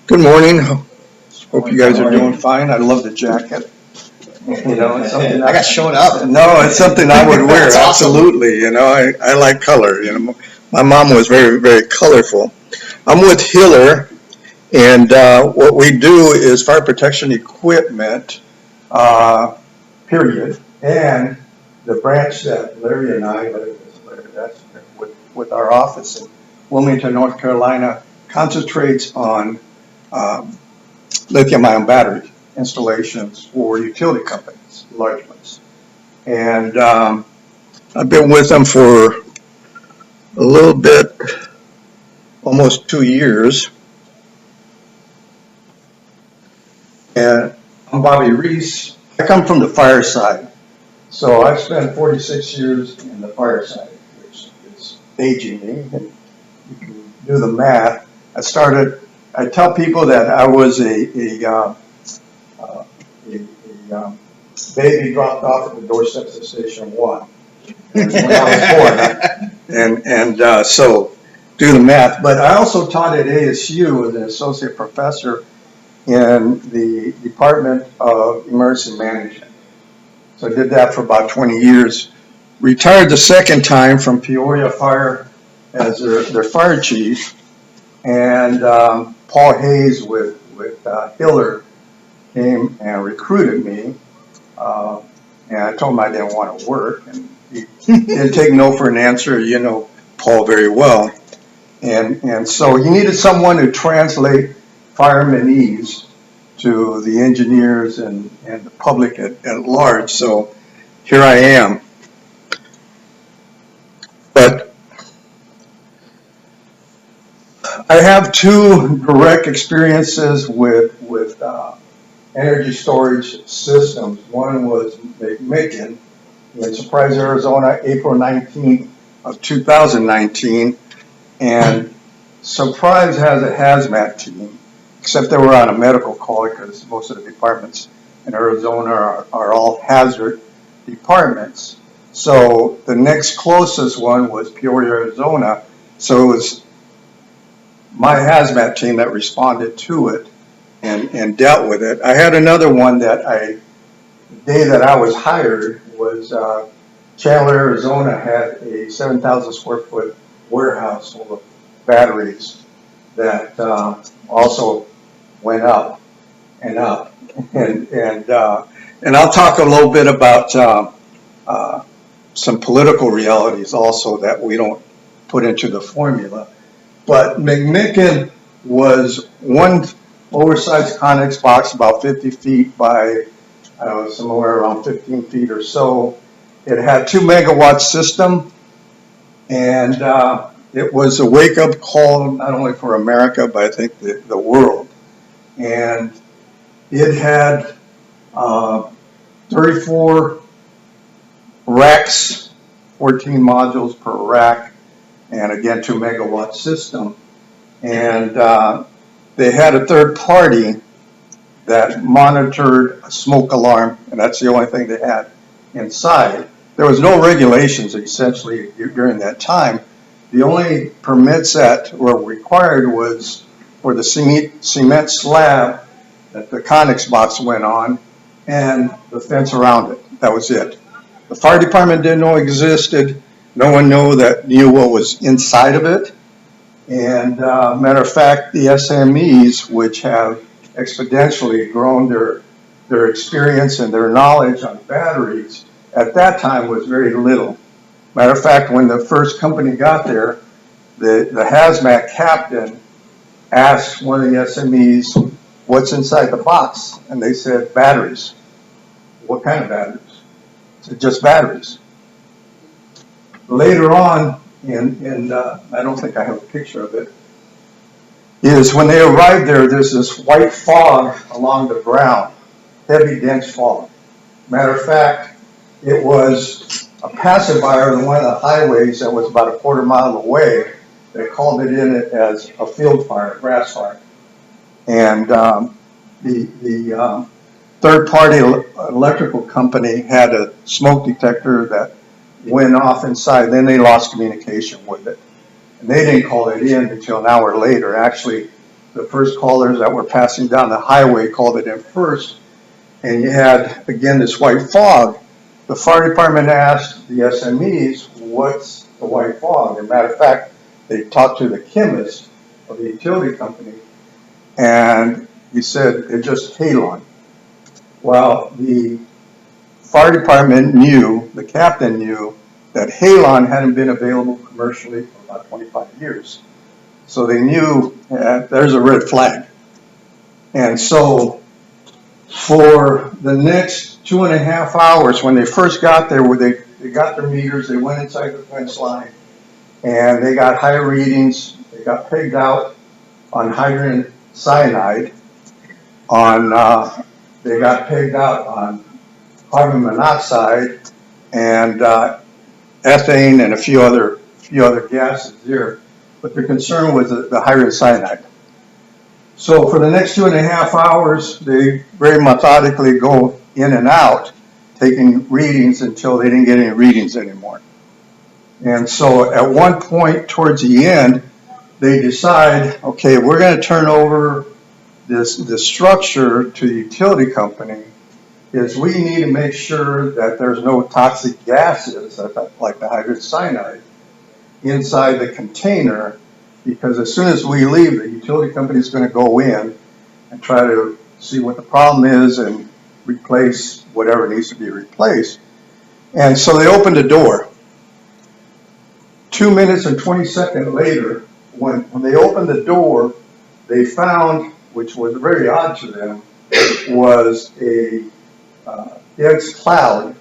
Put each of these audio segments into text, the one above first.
Good morning. Hope you guys are doing fine. I love the jacket. You know, it's something I got showed up. No, it's something I would wear. That's awesome. Absolutely. You know, I like color. You know, my mom was very, very colorful. I'm with Hiller, and what we do is fire protection equipment, period. And the branch that Larry and I, that's with our office in Wilmington, North Carolina, concentrates on lithium-ion battery installations for utility companies, large ones. And I've been with them for a little bit, almost 2 years. And I'm Bobby Ruiz. I come from the fire side. So I've spent 46 years in the fire side, which is aging me. And you can do the math. I tell people that I was a baby dropped off at the doorsteps of Station 1 when I was born. So do the math. But I also taught at ASU as an associate professor in the Department of Emergency Management. So I did that for about 20 years. Retired the second time from Peoria Fire as their fire chief. And Paul Hayes with Hiller came and recruited me. And I told him I didn't want to work. And he didn't take no for an answer. You know Paul very well. And so he needed someone to translate firemanese to the engineers and the public at large. So here I am. But I have two direct experiences with energy storage systems. One was McMicken in Surprise, Arizona, April 19th of 2019. And Surprise has a hazmat team, except they were on a medical call because most of the departments in Arizona are all hazard departments. So the next closest one was Peoria, Arizona. So it was my hazmat team that responded to it and dealt with it. I had another one that the day that I was hired was Chandler, Arizona had a 7,000 square foot warehouse full of batteries that also went up and up. And I'll talk a little bit about some political realities also that we don't put into the formula. But McMicken was one oversized Connex box about 50 feet by somewhere around 15 feet or so. It had 2 megawatt system, and it was a wake-up call not only for America, but I think the world. And it had 34 racks, 14 modules per rack, and again 2 megawatt system. And they had a third party that monitored a smoke alarm, and that's the only thing they had inside. There was no regulations essentially during that time. The only permits that were required was for the cement slab that the Connex box went on and the fence around it. That was it. The fire department didn't know it existed. No one knew what was inside of it. And matter of fact, the SMEs, which have exponentially grown their experience and their knowledge on batteries, at that time was very little. Matter of fact, when the first company got there, the hazmat captain asked one of the SMEs, "What's inside the box?" And they said, "Batteries." "What kind of batteries?" I said, "Just batteries." Later on, I don't think I have a picture of it, is when they arrived there, there's this white fog along the ground, heavy, dense fog. Matter of fact, it was a passerby on one of the highways that was about a quarter mile away. They called it in as a field fire, a grass fire. And the third-party electrical company had a smoke detector that went off inside. Then they lost communication with it. And they didn't call it in until an hour later. Actually, the first callers that were passing down the highway called it in first, and you had, again, this white fog. The fire department asked the SMEs, what's the white fog? As a matter of fact, they talked to the chemist of the utility company, and he said it's just halon. Well, the fire department knew, the captain knew, that halon hadn't been available commercially for about 25 years. So they knew there's a red flag. And so for the next 2.5 hours, when they first got there, where they got their meters, they went inside the fence line, and they got high readings. They got pegged out on hydrogen cyanide, they got pegged out on carbon monoxide and ethane and a few other gases there. But their concern was the hydrogen cyanide. So for the next 2.5 hours, they very methodically go in and out, taking readings until they didn't get any readings anymore. And so at one point towards the end, they decide, okay, we're going to turn over this structure to the utility company, is we need to make sure that there's no toxic gases, like the hydrogen cyanide, inside the container, because as soon as we leave, the utility company is going to go in and try to see what the problem is and replace whatever needs to be replaced. And so they opened the door. 2 minutes and 20 seconds later, when they opened the door, they found, which was very odd to them, was a dense cloud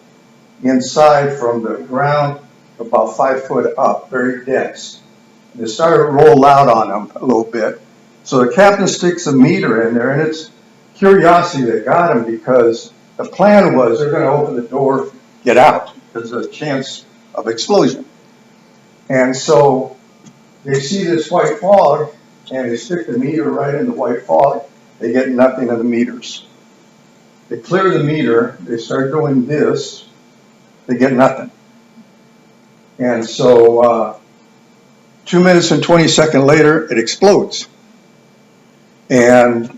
inside from the ground about 5 foot up, very dense. And it started to roll out on them a little bit. So the captain sticks a meter in there, and it's curiosity that got him, because the plan was they're going to open the door, get out, because there's a chance of explosion. And so they see this white fog, and they stick the meter right in the white fog. They get nothing of the meters. They clear the meter, they start doing this, they get nothing. And so 2 minutes and 20 seconds later, it explodes. And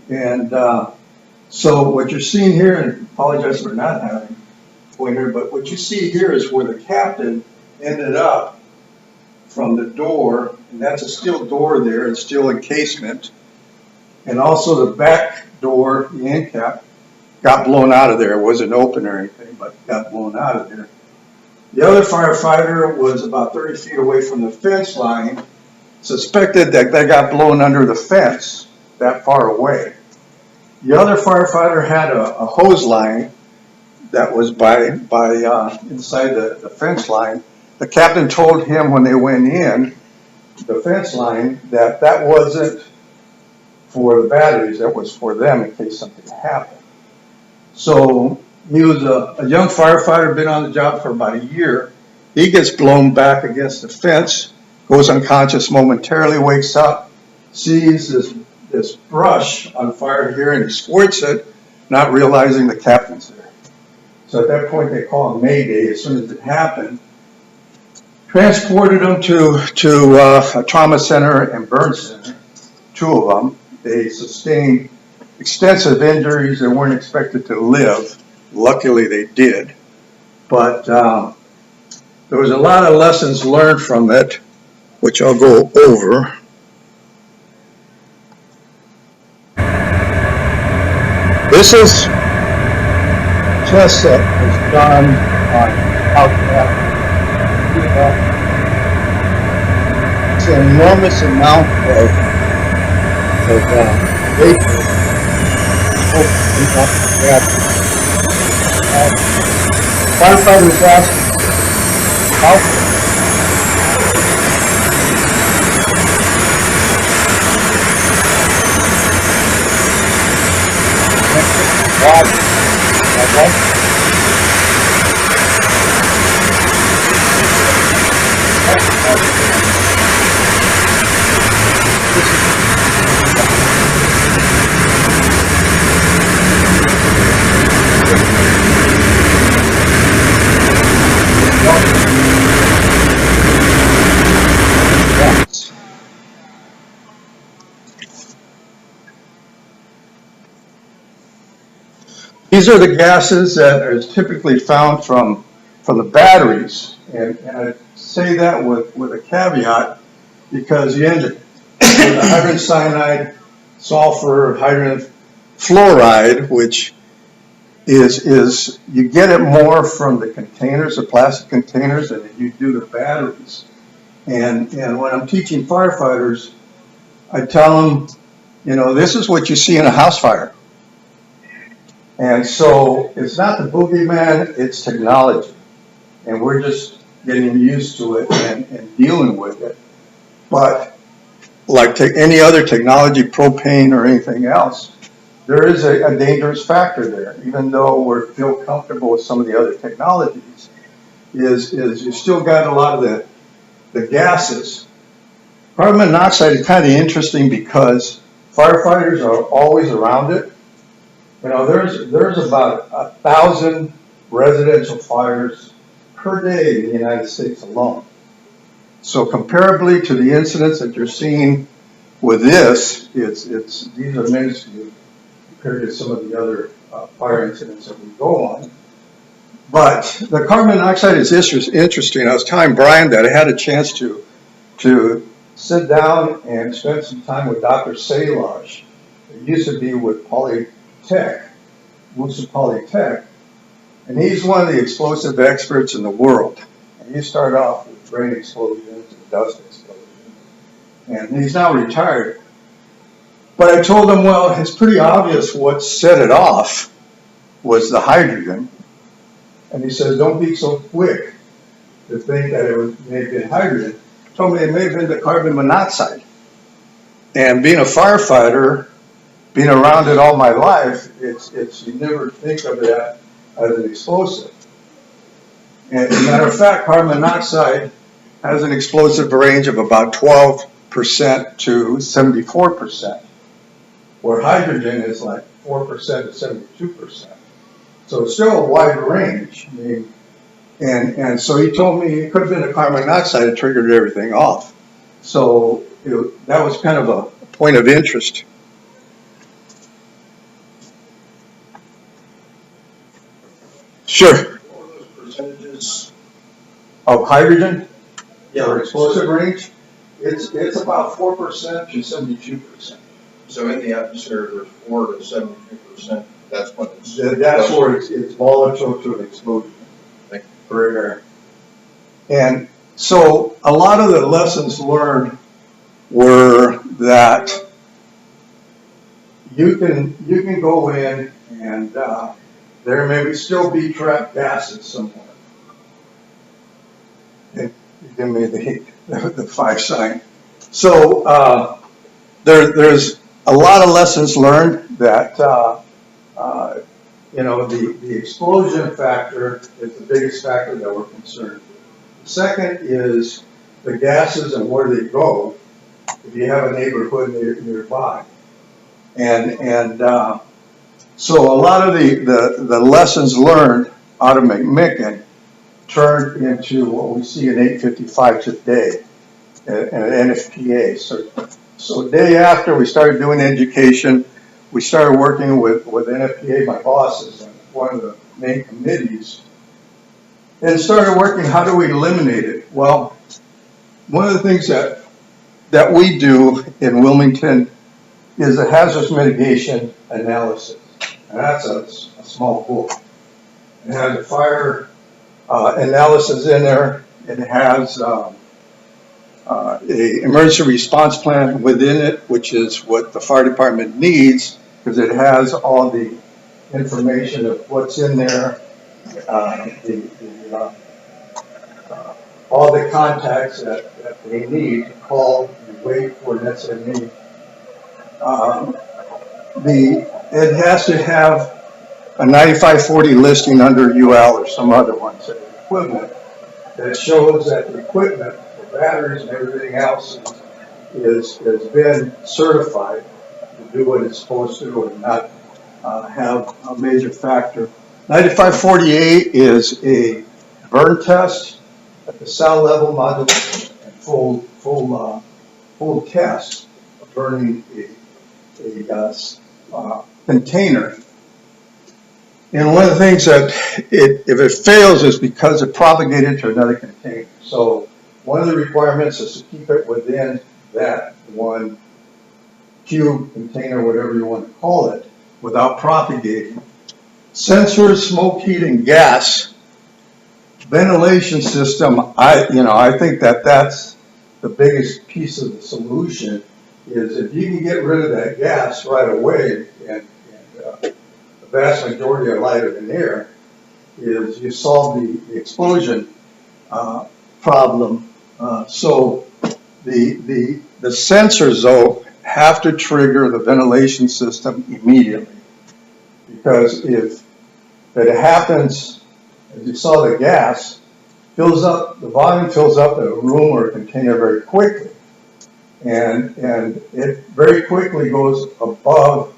so what you're seeing here, and I apologize for not having a pointer, but what you see here is where the captain ended up from the door, and that's a steel door there, and steel encasement. And also the back door, the end cap, got blown out of there. It wasn't open or anything, but got blown out of there. The other firefighter was about 30 feet away from the fence line, suspected that they got blown under the fence that far away. The other firefighter had a hose line that was by inside the fence line. The captain told him when they went in the fence line that that wasn't for the batteries, that was for them in case something happened. So he was a young firefighter, been on the job for about a year. He gets blown back against the fence, goes unconscious momentarily, wakes up, sees this brush on fire here, and he squirts it, not realizing the captain's there. So at that point, they call him Mayday as soon as it happened. Transported him to a trauma center and burn center, 2 of them. They sustained extensive injuries. They weren't expected to live. Luckily, they did. But there was a lot of lessons learned from it, which I'll go over. This is a test that was done on how to have. It's an enormous amount of vapor. Firefighters asked how These are the gases that are typically found from the batteries, and I say that with a caveat because you end up with the hydrogen cyanide, sulfur, hydrogen fluoride, which is you get it more from the containers, the plastic containers, than you do the batteries. And when I'm teaching firefighters, I tell them, you know, this is what you see in a house fire. And so it's not the boogeyman, it's technology. And we're just getting used to it and dealing with it. But like any other technology, propane or anything else, there is a dangerous factor there, even though we feel comfortable with some of the other technologies, is you still got a lot of the gases. Carbon monoxide is kind of interesting because firefighters are always around it. You know, there's about 1,000 residential fires per day in the United States alone. So comparably to the incidents that you're seeing with this, these are minuscule compared to some of the other fire incidents that we go on. But the carbon monoxide is interesting. I was telling Brian that I had a chance to sit down and spend some time with Dr. Salaj. It used to be with Polytech, Wusu Polytech, and he's one of the explosive experts in the world. And he started off with brain explosions and dust explosions, and he's now retired. But I told him, well, it's pretty obvious what set it off was the hydrogen. And he said, don't be so quick to think that it may have been hydrogen. He told me it may have been the carbon monoxide. And being a firefighter, being around it all my life, it's you never think of it as an explosive. And as a matter of fact, carbon monoxide has an explosive range of about 12% to 74%, where hydrogen is like 4% to 72%. So it's still a wide range. I mean, and so he told me it could have been a carbon monoxide that triggered everything off. So that was kind of a point of interest. Sure. What were those percentages of hydrogen? Yeah, or explosive range? It's about 4% to 72%. So in the atmosphere, there's 4 to 72%. That's when it's. That's where it's volatile to an explosion. For air. And so a lot of the lessons learned were that you can go in and there may still be trapped gases somewhere. And give me the 5 sign. So there's a lot of lessons learned that you know, the explosion factor is the biggest factor that we're concerned with. The second is the gases and where they go if you have a neighborhood nearby. And so a lot of the lessons learned out of McMicken turned into what we see in 855 today, an NFPA. So day after we started doing education, we started working with NFPA, my bosses, on one of the main committees, and started working, how do we eliminate it? Well, one of the things that we do in Wilmington is a hazardous mitigation analysis. And that's a small book. It has a fire analysis in there. It has a emergency response plan within it, which is what the fire department needs, because it has all the information of what's in there, all the contacts that they need to call and wait for an SME. It has to have a 9540 listing under UL or some other ones, equipment that shows that the equipment, the batteries and everything else has been certified to do what it's supposed to and not have a major factor. 9548 is a burn test at the cell level module and full test of burning a container. And one of the things that if it fails is because it propagated to another container. So one of the requirements is to keep it within that one cube container, whatever you want to call it, without propagating. Sensors, smoke, heat, and gas, ventilation system, I think that's the biggest piece of the solution is if you can get rid of that gas right away, and the vast majority of light and air, is you solve the explosion problem. So the sensors, though, have to trigger the ventilation system immediately. Because if it happens, as you saw, the gas fills up, the volume fills up in a room or a container very quickly. And it very quickly goes above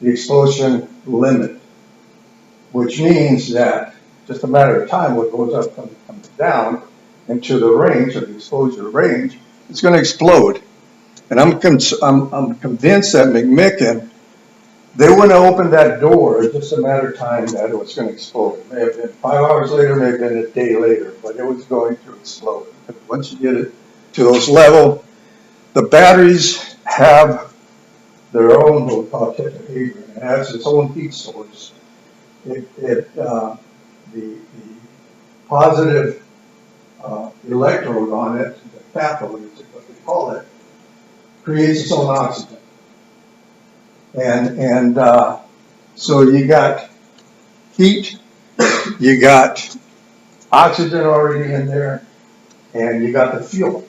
the explosion limit, which means that just a matter of time, what goes up comes down into the range, or the exposure range, it's going to explode. And I'm convinced that McMicken, they wouldn't have opened that door. It's just a matter of time that it was going to explode. It may have been 5 hours later, may have been a day later, but it was going to explode. Once you get it to those levels, the batteries have their own, what we call tetrahedron. It has its own heat source. The positive electrode on it, the cathode is what we call it, creates its own oxygen. And so you got heat, you got oxygen already in there, and you got the fuel,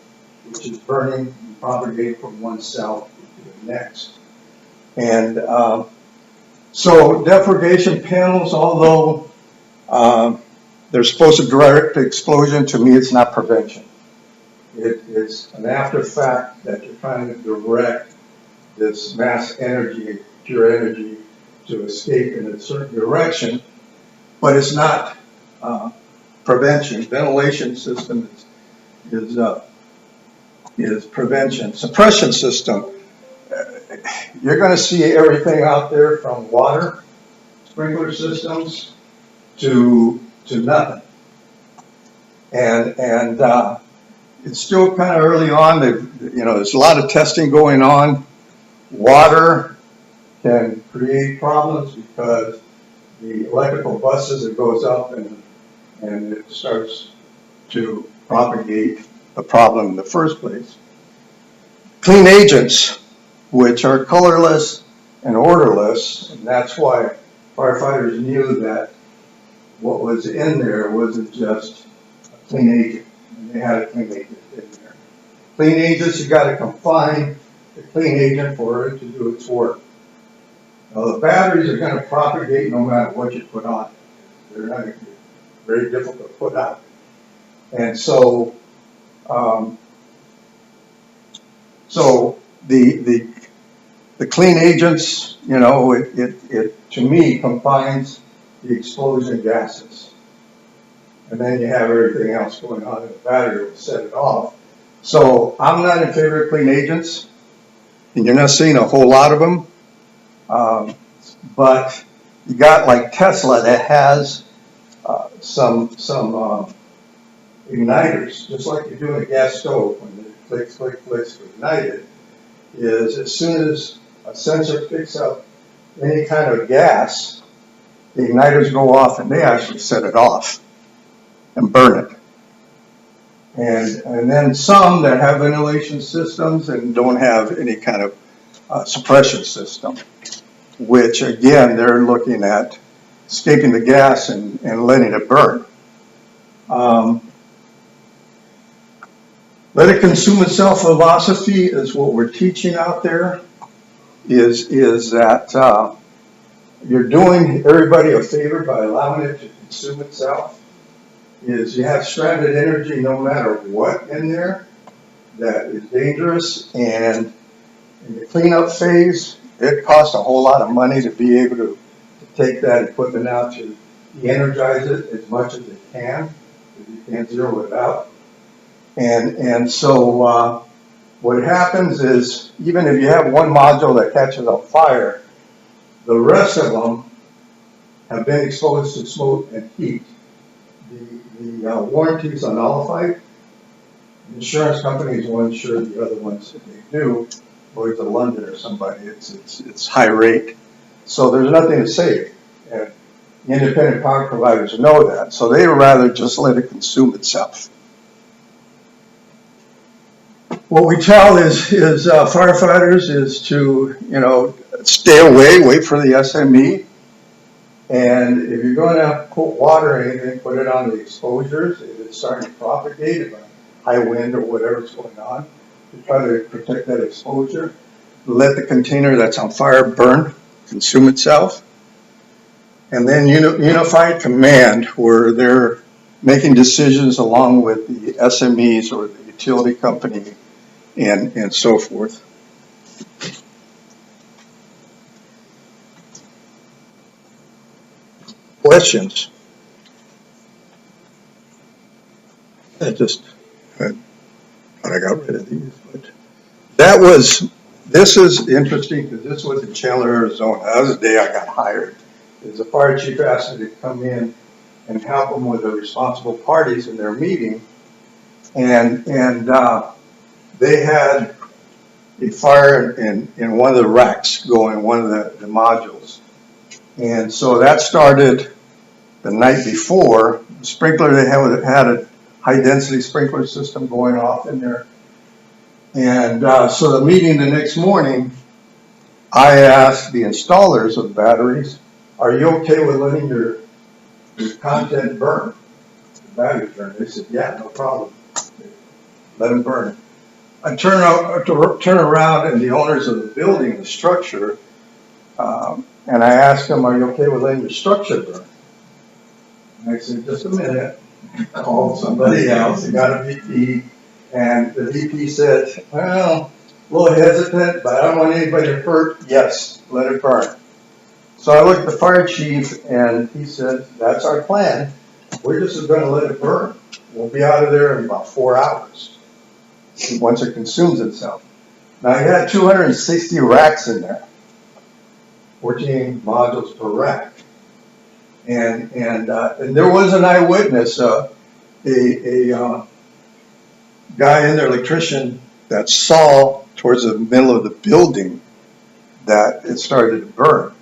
which is burning and propagating from one cell to the next. And so defragration panels, although they're supposed to direct explosion, to me it's not prevention. It's an after fact that you're trying to direct this mass energy, pure energy, to escape in a certain direction, but it's not prevention. Ventilation system is prevention. Suppression system, you're going to see everything out there from water, sprinkler systems, to nothing. And it's still kind of early on. There's a lot of testing going on. Water can create problems because the electrical buses, it goes up and it starts to propagate the problem in the first place. Clean agents, which are colorless and odorless, and that's why firefighters knew that what was in there wasn't just a clean agent, and they had a clean agent in there. Clean agents, you got to confine the clean agent for it to do its work. Now, the batteries are going to propagate no matter what you put on. They're going to be very difficult to put out. And so, the clean agents, it to me confines the explosion gases. And then you have everything else going on in the battery will set it off. So I'm not in favor of clean agents, and you're not seeing a whole lot of them. But you got like Tesla that has some igniters, just like you do in a gas stove when it clicks to ignite it, is as soon as a sensor picks up any kind of gas, the igniters go off and they actually set it off and burn it. And then some that have ventilation systems and don't have any kind of suppression system, which again, they're looking at escaping the gas and letting it burn. Let it consume itself philosophy is what we're teaching out there, is that you're doing everybody a favor by allowing it to consume itself. Is you have stranded energy no matter what in there that is dangerous, and in the cleanup phase, it costs a whole lot of money to be able to take that equipment out to de-energize it as much as it can, because you can't zero it out. And so what happens is, even if you have one module that catches on fire, the rest of them have been exposed to smoke and heat, the warranties are nullified. Insurance companies will insure the other ones if they do, or to London or somebody, it's high rate. So there's nothing to save. And independent power providers know that, so they'd rather just let it consume itself. What we tell is firefighters is to, stay away, wait for the SME. And if you're going to put water or anything, put it on the exposures. If it's starting to propagate, if a high wind or whatever's going on, to try to protect that exposure. Let the container that's on fire burn, consume itself. And then unified command, where they're making decisions along with the SMEs or the utility company and so forth. Questions? I thought I got rid of these, but this is interesting because this was in Chandler, Arizona. That was the day I got hired. The fire chief asked me to come in and help them with the responsible parties in their meeting, and they had a fire in one of the racks going, one of the modules, and so that started the night before. The sprinkler, they had a high density sprinkler system going off in there, and so the meeting the next morning, I asked the installers of the batteries, are you okay with letting your content burn? The batteries burn. They said, yeah, no problem. Let them burn. I turn around and the owners of the building, the structure, and I asked them, are you okay with letting your structure burn? And I said, just a minute. I called somebody else, I got a VP, and the VP said, well, a little hesitant, but I don't want anybody to hurt. Yes, let it burn. So I looked at the fire chief, and he said, that's our plan. We're just going to let it burn. We'll be out of there in about 4 hours once it consumes itself. Now, I had 260 racks in there, 14 modules per rack. And there was an eyewitness, a guy in there, electrician, that saw towards the middle of the building that it started to burn.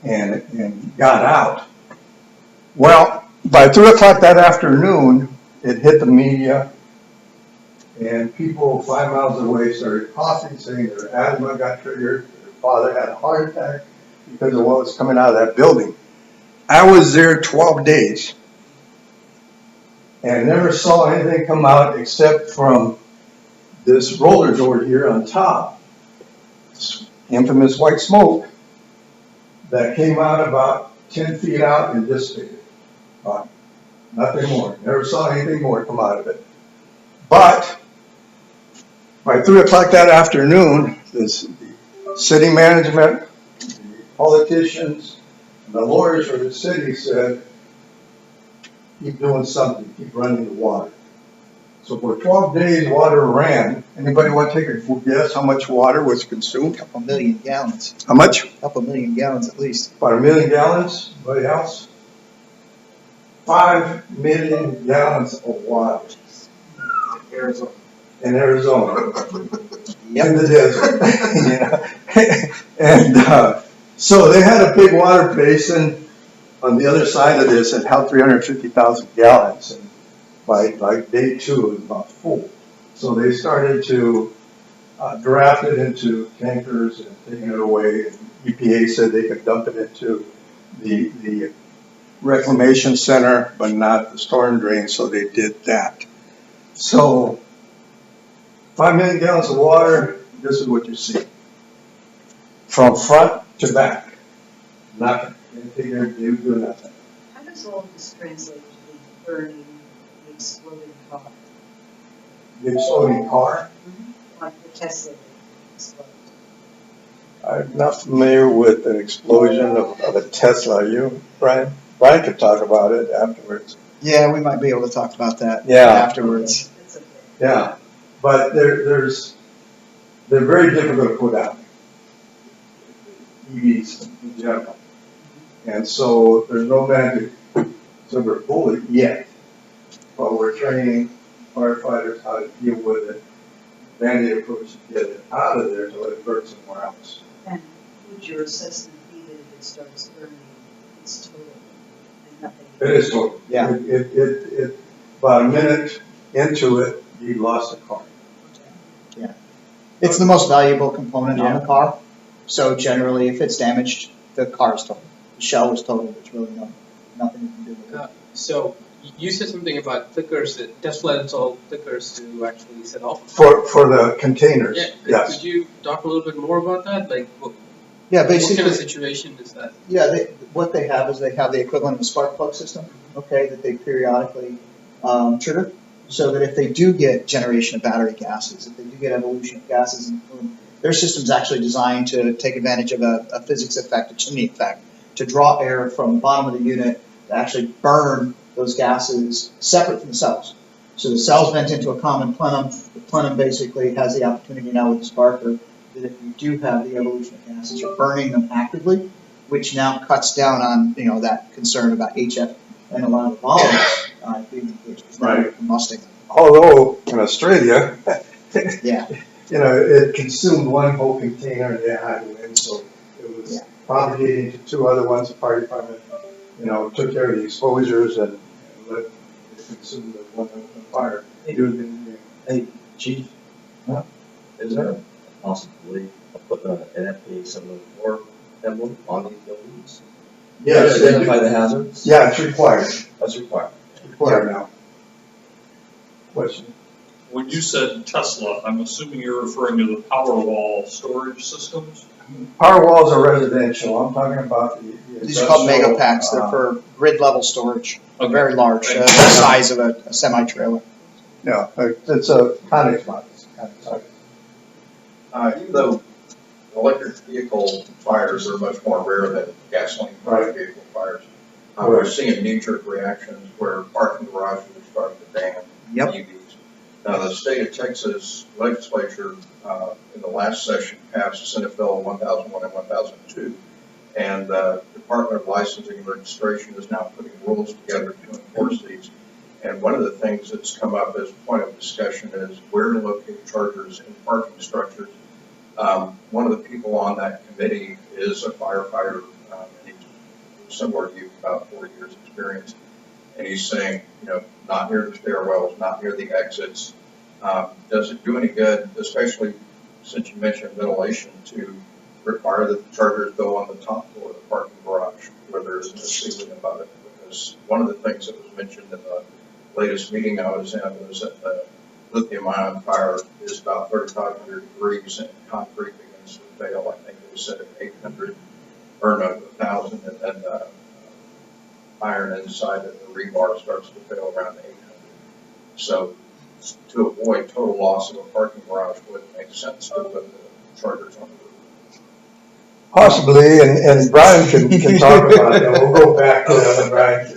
And got out. Well, by 3 o'clock that afternoon, it hit the media, and people 5 miles away started coughing, saying their asthma got triggered, their father had a heart attack because of what was coming out of that building. I was there 12 days and never saw anything come out except from this roller door here on top, this infamous white smoke that came out about 10 feet out and dissipated. Nothing more. Never saw anything more come out of it. But by 3 o'clock that afternoon, the city management, the politicians, and the lawyers for the city said, keep doing something, keep running the water. So for 12 days, water ran. Anybody want to take a guess how much water was consumed? A couple million gallons. How much? A couple million gallons at least. About 1 million gallons. Anybody else? 5 million gallons of water. Arizona. In Arizona. Yep. In the desert. And so they had a big water basin on the other side of this that held 350,000 gallons. And by day 2, it was about full. So they started to draft it into tankers and taking it away. And EPA said they could dump it into the reclamation center, but not the storm drain, so they did that. So 5 million gallons of water, this is what you see. From front to back. Nothing. You do nothing. How does all this translate to the burning, the exploding car? The exploding car? Like the Tesla exploded. I'm not familiar with an explosion of a Tesla. Are you, Brian? Brian could talk about it afterwards. Yeah, we might be able to talk about that afterwards. Okay, that's okay. Yeah, but they're very difficult to put out. EVs in general. And so there's no magic silver bullet yet, but we're training firefighters how to deal with it. Band-aid approach to get it out of there to let it burn somewhere else. And would your assessment be that if it starts burning, it's total and nothing? It is total. Yeah. It about a minute into it, you lost the car. It's the most valuable component on the car. So generally, if it's damaged, the car is totaled. The shell is totaled. There's really nothing you can do with it. So you said something about clickers, that Tesla installed clickers to actually set off. For the containers, Yeah. yes. Could you talk a little bit more about that? Like, what Yeah, kind of basically, situation is that? yeah, what they have is they have the equivalent of a spark plug system, okay, that they periodically trigger. So that if they do get generation of battery gases, if they do get evolution of gases in the plume, their system's actually designed to take advantage of a physics effect, a chimney effect, to draw air from the bottom of the unit to actually burn those gases separate from the cells. So the cells vent into a common plenum. The plenum basically has the opportunity now with the sparker that if you do have the evolution of gases, you're burning them actively, which now cuts down on that concern about HF and a lot of volatiles being engaged. Right. Combusting. Although in Australia, Yeah. it consumed one whole container and they had wind, so it was propagating to two other ones. The fire department, took care of the exposures and let it consume the one on fire. Hey, Chief, is there a possibility of putting an NFPA 704 emblem on these buildings? Yes, To identify the hazards? yeah, it's required. That's required. It's required now. Question? When you said Tesla, I'm assuming you're referring to the Powerwall storage systems? Power walls are residential. I'm talking about the These are called industrial, mega packs. They're for grid level storage. They're Okay. very large, the size of a semi trailer. Yeah, it's a Conex box. Even though electric vehicle fires are much more rare than gasoline-powered vehicle fires, we're seeing knee-jerk reactions where parking garages are starting to ban EVs. Now, the state of Texas legislature in the last session passed Senate Bill 1001 and 1002, and the Department of Licensing and Registration is now putting rules together to enforce these. And one of the things that's come up as a point of discussion is where to locate chargers in parking structures. One of the people on that committee is a firefighter, and he's similar to you, about 40 years experience. And he's saying, not near the stairwells, not near the exits. Does it do any good, especially since you mentioned ventilation, to require that the chargers go on the top floor of the parking garage where there's no ceiling above it? Because one of the things that was mentioned in the latest meeting I was in was that the lithium-ion fire is about 3,500 degrees and concrete begins to fail. I think it was said at 800 or no, 1,000, and then iron inside of the rebar starts to fail around 800. So to avoid total loss of a parking garage would make sense to put the chargers on the roof. Possibly, and Brian can talk about it. We'll go back to Brian,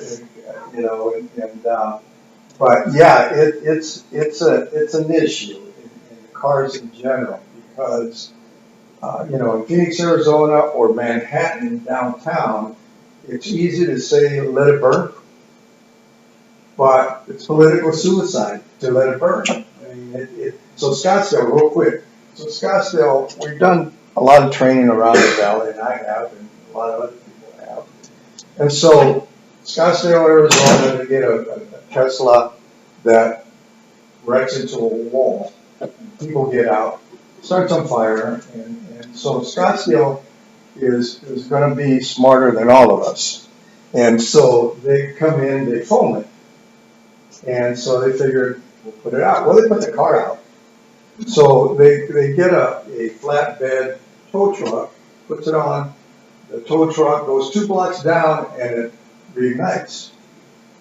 but yeah, it's an issue in cars in general because in Phoenix, Arizona, or Manhattan downtown, it's easy to say let it burn, but it's political suicide to let it burn. I mean, so Scottsdale, real quick. So Scottsdale, we've done a lot of training around the valley, and I have, and a lot of other people have. And so Scottsdale, Arizona, they get a Tesla that wrecks into a wall. People get out, starts on fire, and so Scottsdale is going to be smarter than all of us. And so they come in, they phone it. And so they figured, we'll put it out. Well, they put the car out. So they get a flatbed tow truck, puts it on. The tow truck goes 2 blocks down and it reignites.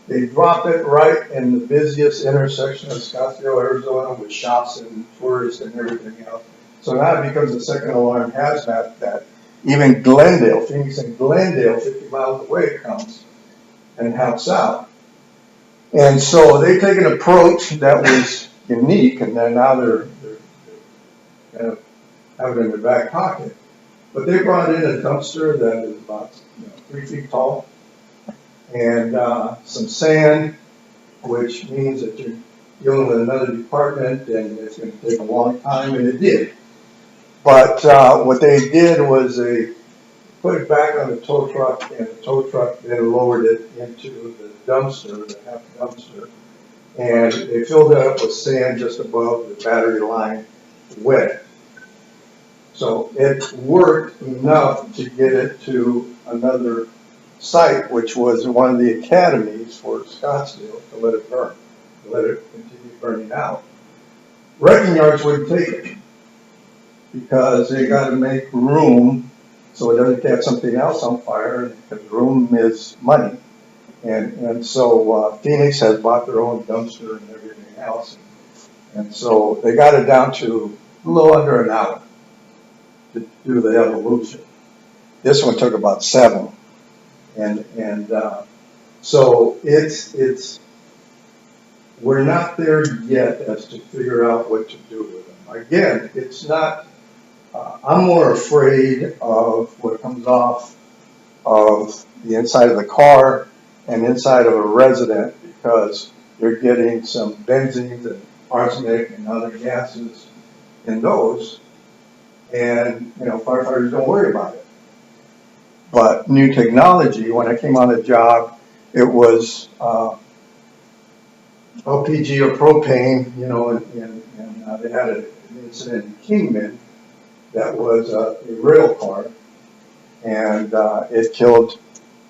They drop it right in the busiest intersection of Scottsdale, Arizona, with shops and tourists and everything else. So now it becomes a second alarm hazmat that even Glendale, Phoenix and Glendale, 50 miles away, comes and helps out. And so they take an approach that was unique, and then now they're kind of have it in their back pocket. But they brought in a dumpster that is about 3 feet tall, and some sand, which means that you're dealing with another department, and it's going to take a long time, and it did. But what they did was they put it back on the tow truck, and the tow truck then lowered it into the dumpster, the half dumpster, and they filled it up with sand just above the battery line, wet. So it worked enough to get it to another site, which was one of the academies for Scottsdale, to let it burn, to let it continue burning out. Wrecking yards wouldn't take it because they got to make room so it doesn't catch something else on fire, because room is money. And so Phoenix has bought their own dumpster and everything else. And so they got it down to a little under an hour to do the evolution. This one took about 7. And so it's we're not there yet as to figure out what to do with them. Again, it's not, I'm more afraid of what comes off of the inside of the car and inside of a resident, because you're getting some benzene and arsenic and other gases in those, and firefighters don't worry about it. But new technology, when I came on the job, it was LPG or propane, and they had an incident in Kingman that was a rail car, and it killed,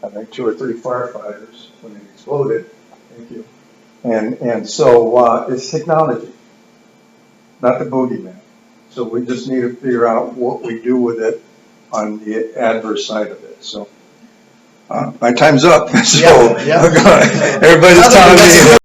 I think, 2 or 3 firefighters when it exploded. Thank you. And so it's technology, not the boogeyman. So we just need to figure out what we do with it on the adverse side of it. So my time's up. So Yeah. everybody's telling me.